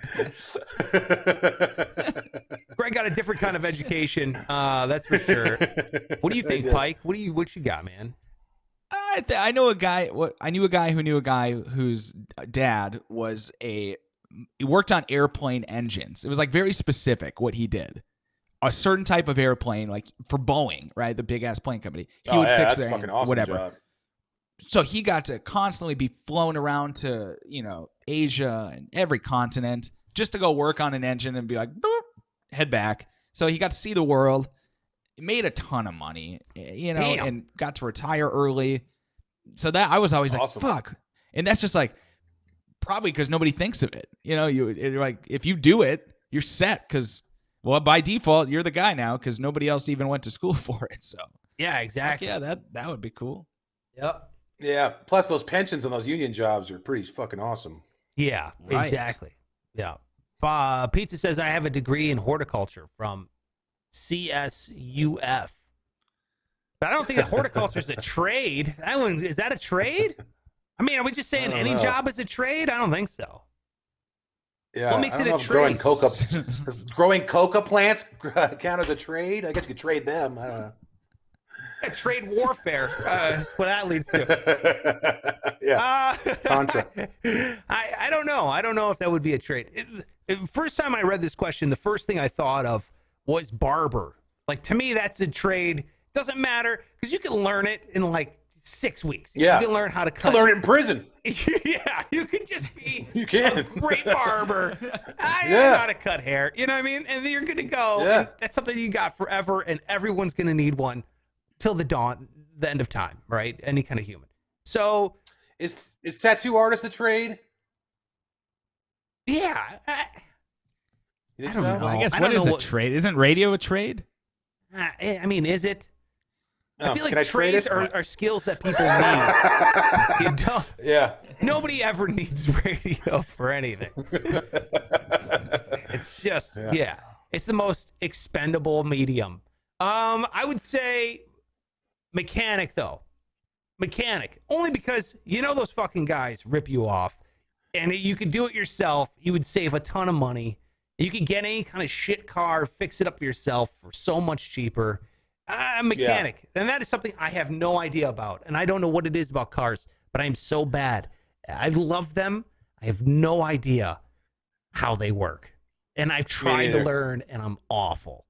Greg got a different kind of education. That's for sure. What do you think, Pike? What you got, man? I know a guy. I knew a guy who knew a guy whose dad was he worked on airplane engines. It was like very specific what he did. A certain type of airplane, like for Boeing, right? The big ass plane company. He would fix their fucking awesome whatever. Job. So he got to constantly be flown around to, Asia and every continent just to go work on an engine and be like, boop, head back. So he got to see the world, made a ton of money, and got to retire early. So that I was always awesome. Like, fuck. And that's just like, probably because nobody thinks of it. You're like, if you do it, you're set because, well, by default, you're the guy now because nobody else even went to school for it. So yeah, exactly. Yeah, that would be cool. Yep. Yeah. Plus, those pensions and those union jobs are pretty fucking awesome. Yeah, right. Exactly. Yeah. Pizza says I have a degree in horticulture from CSUF. But I don't think that horticulture is a trade. Is that a trade? I mean, are we just saying any job is a trade? I don't think so. Yeah, What makes it a growing trade? does growing coca plants count as a trade? I guess you could trade them. I don't know. Trade warfare. What that leads to. Yeah. Contra. I don't know. I don't know if that would be a trade. First time I read this question, the first thing I thought of was barber. Like, to me, that's a trade. Doesn't matter because you can learn it in like 6 weeks. Yeah. You can learn how to You cut. can learn it in prison. Yeah, you can just be You can. a great barber. I know how to cut hair. You know what I mean? And then you're going to go. Yeah. And that's something you got forever, and everyone's going to need one till the end of time, right? Any kind of human. So is tattoo artist a trade? Yeah. You think I don't so? know. I guess I what don't is know a trade? Isn't radio a trade? I mean, is it? I Oh, feel can like I trade trades it? are skills that people need. You don't. Yeah. Nobody ever needs radio for anything. It's just, yeah. It's the most expendable medium. I would say mechanic, though. Mechanic. Only because, those fucking guys rip you off. And you could do it yourself. You would save a ton of money. You could get any kind of shit car, fix it up yourself for so much cheaper. Mechanic. And that is something I have no idea about. And I don't know what it is about cars, but I'm so bad. I love them. I have no idea how they work. And I've tried to learn, and I'm awful.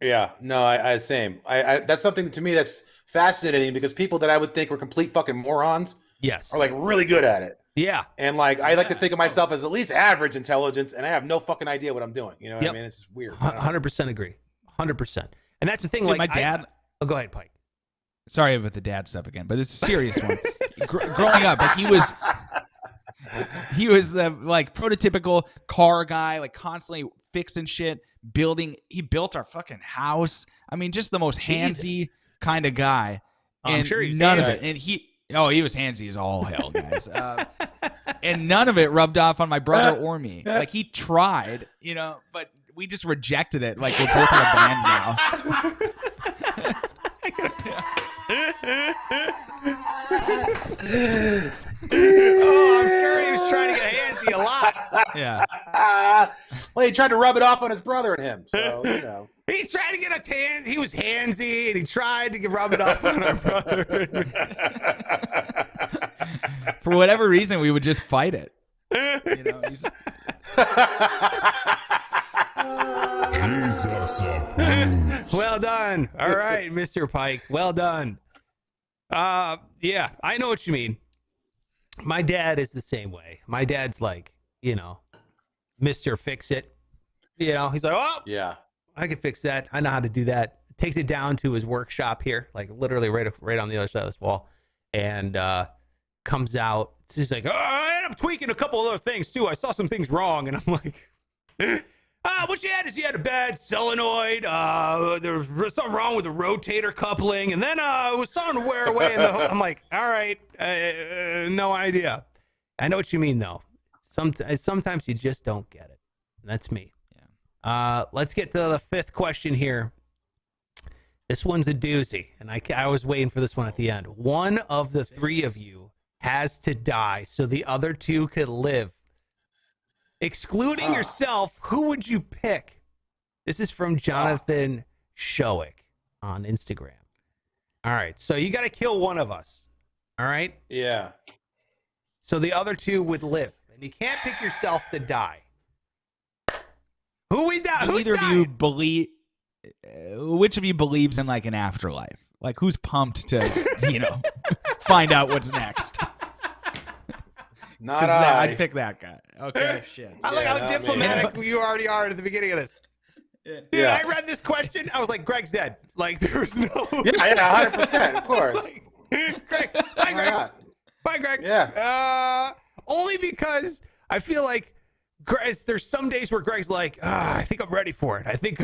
Yeah, no, I same. I that's something to me that's fascinating because people that I would think were complete fucking morons, yes, are like really good at it. Yeah, and like I like to think of myself as at least average intelligence, and I have no fucking idea what I'm doing. You know what I mean? It's just weird. 100% agree. 100%. And that's the thing. Dude, like my dad. Go ahead, Pike. Sorry about the dad stuff again, but it's a serious one. Growing up, like he was the like prototypical car guy, like constantly fixing shit, building. He built our fucking house. I mean, just the most handsy kind of guy. Oh, and I'm sure he was none handsy. of it. And he was handsy as all hell, guys. And none of it rubbed off on my brother or me. Like he tried, but we just rejected it. Like we're both in a band now. Oh, I'm sure he was trying to get handsy a lot. Yeah. Well, he tried to rub it off on his brother and him. So, He tried to get us hands. He was handsy, and he tried to rub it off on our brother. For whatever reason, we would just fight it. Well done. All right, Mr. Pike. Well done. Yeah, I know what you mean. My dad is the same way. My dad's like, Mr. Fix It. He's like, oh, yeah, I can fix that. I know how to do that. Takes it down to his workshop here, like literally right on the other side of this wall, and comes out. He's like, oh, I ended up tweaking a couple other things too. I saw some things wrong, and I'm like, what you had is you had a bad solenoid. There was something wrong with the rotator coupling, and then it was starting to wear away. I'm like, all right, no idea. I know what you mean though. Sometimes you just don't get it. That's me. Yeah. Let's get to the fifth question here. This one's a doozy, and I was waiting for this one at the end. One of the three of you has to die so the other two could live. Excluding yourself, who would you pick? This is from Jonathan Showick on Instagram. All right, so you got to kill one of us. All right? Yeah. So the other two would live, and you can't pick yourself to die. Who is that? Do either of you believe? Which of you believes in like an afterlife? Like who's pumped to, find out what's next? Not I. I'd pick that guy. Okay, shit. I like how diplomatic you already are at the beginning of this. Dude, I read this question. I was like, Greg's dead. Like, there was no. Yeah, 100%, of course. Greg, bye, Greg. Bye, Greg. Yeah. Only because I feel like there's some days where Greg's like, I think I'm ready for it. I think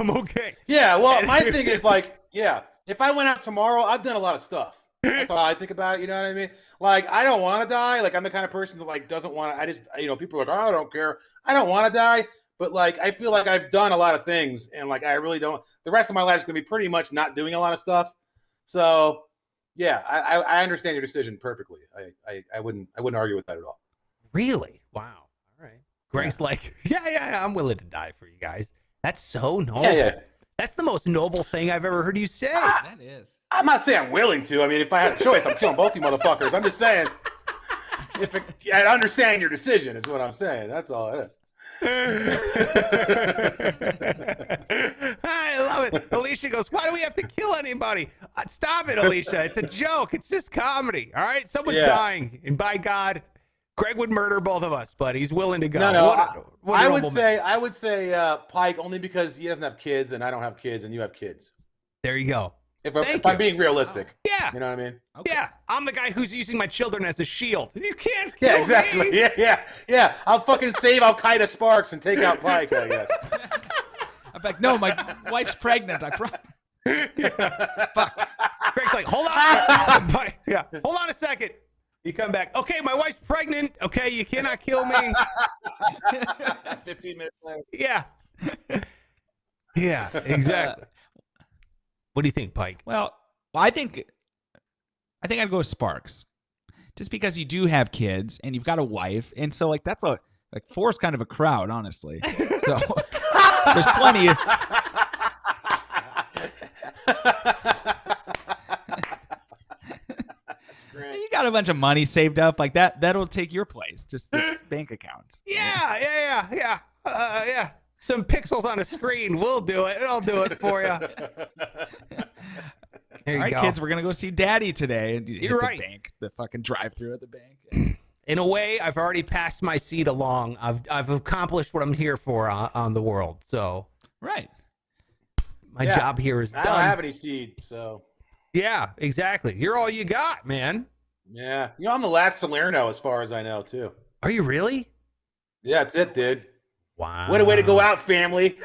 I'm okay. Yeah. Well, my thing is like, if I went out tomorrow, I've done a lot of stuff. That's how I think about it. You know what I mean? Like, I don't want to die. Like, I'm the kind of person that like doesn't want to. I just, people are like, oh, I don't care. I don't want to die. But like, I feel like I've done a lot of things, and like, I really don't. The rest of my life is gonna be pretty much not doing a lot of stuff. So, Yeah, I understand your decision perfectly. I wouldn't argue with that at all. Really? Wow. All right. Greg's like, yeah, I'm willing to die for you guys. That's so noble. Yeah. That's the most noble thing I've ever heard you say. That is. I'm not saying I'm willing to. I mean, if I had a choice, I'm killing both you motherfuckers. I'm just saying, I understand your decision is what I'm saying. That's all it is. I love it. Alicia goes, why do we have to kill anybody? Stop it, Alicia. It's a joke. It's just comedy. All right? Someone's dying. And by God, Greg would murder both of us, but he's willing to go. No. I would say Pike only because he doesn't have kids and I don't have kids and you have kids. There you go. If I'm being realistic. Yeah. You know what I mean? Okay. Yeah. I'm the guy who's using my children as a shield. You can't kill Yeah, exactly. me. Yeah. I'll fucking save Al-Qaeda Sparks and take out Pike, I guess. I'm like, no, my wife's pregnant. I promise. Fuck. Greg's like, hold on. Yeah. Hold on a second. You come back. Okay, my wife's pregnant. Okay, you cannot kill me. 15 minutes later. Yeah. Yeah, exactly. What do you think, Pike? Well, I think I'd go with Sparks, just because you do have kids and you've got a wife, and so like that's four's kind of a crowd, honestly. So there's plenty of. That's great. You got a bunch of money saved up like that. That'll take your place. Just this bank account. Yeah. Some pixels on a screen. We'll do it. I'll do it for you. There you All right, go. kids, we're gonna go see Daddy today. And You're right. The bank, the fucking drive-through at the bank. In a way, I've already passed my seat along. I've accomplished what I'm here for on the world. So Right. my job here is I done. don't have any seed, so. Yeah, exactly. You're all you got, man. Yeah. You know, I'm the last Salerno as far as I know, too. Are you really? Yeah, that's it, dude. Wow. What a way to go out, family.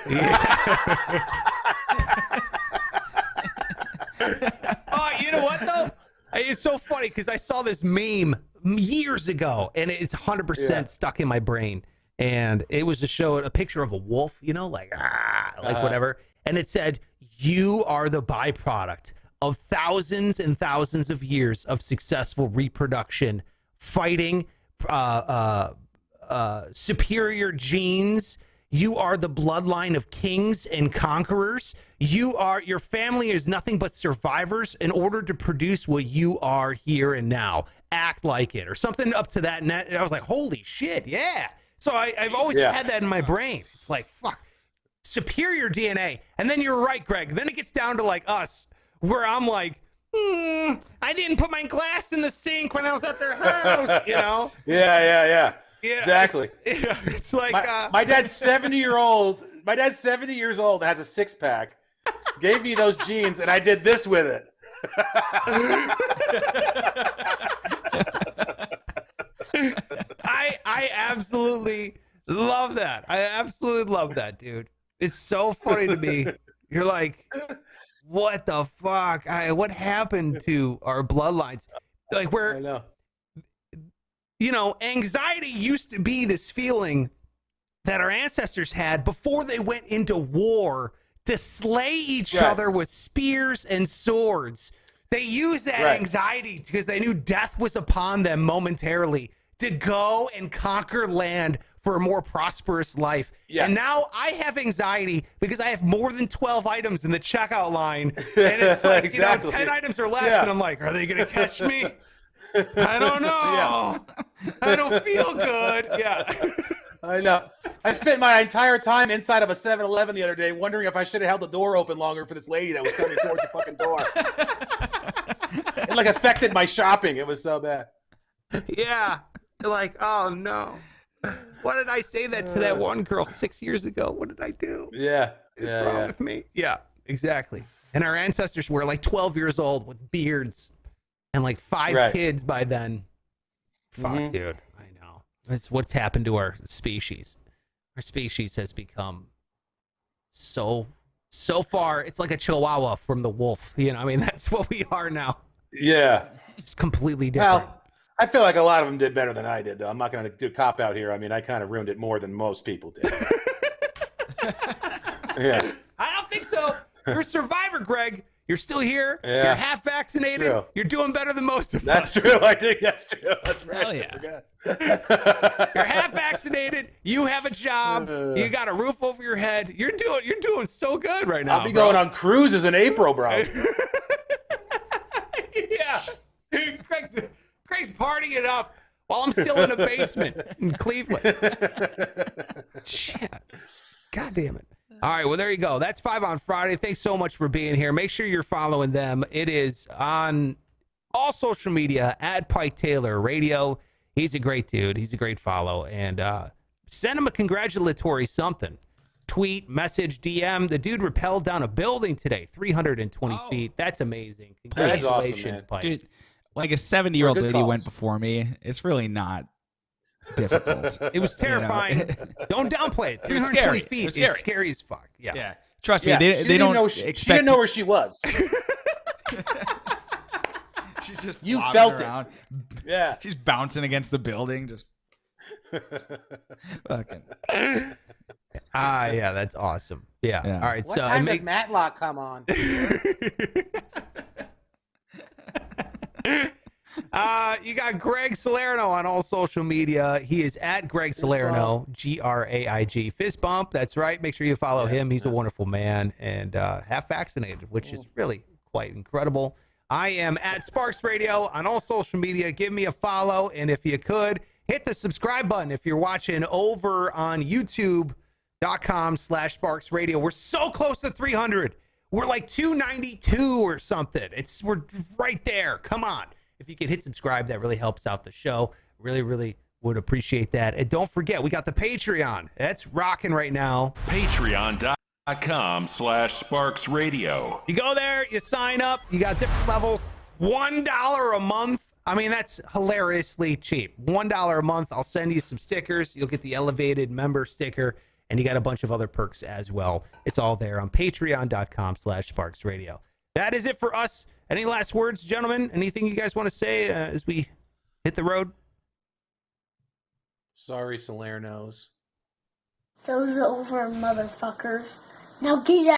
Oh, you know what though? It's so funny because I saw this meme years ago, and it's 100% stuck in my brain. And it was to show a picture of a wolf, you know, like whatever. And it said, "You are the byproduct of thousands and thousands of years of successful reproduction, fighting, superior genes. You are the bloodline of kings and conquerors. Your family is nothing but survivors in order to produce what you are here and now. Act like it," or something up to that. And I was like, holy shit, yeah. So I've always had that in my brain. It's like, fuck, superior DNA. And then you're right, Greg. Then it gets down to like us, where I'm like, I didn't put my glass in the sink when I was at their house, you know? Yeah. Yeah, Exactly. It's like my dad's 70 years old. My dad's 70 years old and has a six-pack. Gave me those jeans, and I did this with it. I absolutely love that. I absolutely love that, dude. It's so funny to me. You're like, what the fuck? What happened to our bloodlines? Like, where, I know. you know, anxiety used to be this feeling that our ancestors had before they went into war to slay each other with spears and swords. They used that anxiety because they knew death was upon them momentarily to go and conquer land for a more prosperous life. Yeah. And now I have anxiety because I have more than 12 items in the checkout line. And it's like, Exactly. you know, 10 items or less. And I'm like, are they going to catch me? I don't know. I don't feel good. Yeah. I know. I spent my entire time inside of a 7-Eleven the other day wondering if I should have held the door open longer for this lady that was coming towards the fucking door. It like affected my shopping. It was so bad. Yeah. Like, oh no. What did I say that to that one girl 6 years ago? What did I do? Yeah. What's wrong with me? Yeah, exactly. And our ancestors were like 12 years old with beards and like 5 kids by then. Fuck, dude. I know. That's what's happened to our species. Our species has become so far. It's like a chihuahua from the wolf. You know, I mean, that's what we are now. Yeah. It's completely different. Well, I feel like a lot of them did better than I did, though. I'm not going to do a cop out here. I mean, I kind of ruined it more than most people did. Yeah. I don't think so. You're a survivor, Greg. You're still here. Yeah. You're half vaccinated. True. You're doing better than most of That's us. true. I think that's true. That's right. Hell yeah. You're half vaccinated. You have a job. You got a roof over your head. You're doing so good right now. I'll be going on cruises in April, bro. Yeah. Craig's partying it up while I'm still in a basement in Cleveland. Shit. God damn it. All right, well, there you go. That's 5 on Friday. Thanks so much for being here. Make sure you're following them. It is on all social media at Pike Taylor Radio. He's a great dude. He's a great follow. And send him a congratulatory something. Tweet, message, DM. The dude rappelled down a building today, 320 feet. That's amazing. Congratulations, awesome, Pike. Dude, like a 70-year-old For a good lady cause. went before me. It's really not difficult. It was terrifying. Don't downplay it. It was 320 scary. feet. It was scary. It's scary as fuck. Yeah. Yeah. Trust me, Yeah, they don't she expect. didn't know where she was. She's just You flopping felt it. around. Yeah. She's bouncing against the building, just fucking. Yeah, that's awesome. Yeah. Yeah. All right. What so time does Matlock come on? You got Greg Salerno on all social media. He is at Greg Salerno, Graig. Fist bump. That's right. Make sure you follow him. He's a wonderful man and half vaccinated, which is really quite incredible. I am at Sparks Radio on all social media. Give me a follow. And if you could, hit the subscribe button if you're watching over on YouTube.com/Sparks Radio. We're so close to 300. We're like 292 or something. We're right there. Come on. If you could hit subscribe, that really helps out the show. Really, really would appreciate that. And don't forget, we got the Patreon. That's rocking right now. Patreon.com/Sparks Radio. You go there, you sign up, you got different levels. $1 a month. I mean, that's hilariously cheap. $1 a month. I'll send you some stickers. You'll get the elevated member sticker, and you got a bunch of other perks as well. It's all there on patreon.com/Sparks Radio. That is it for us. Any last words, gentlemen? Anything you guys want to say as we hit the road? Sorry, Salernos. Show's over, motherfuckers. Now get out.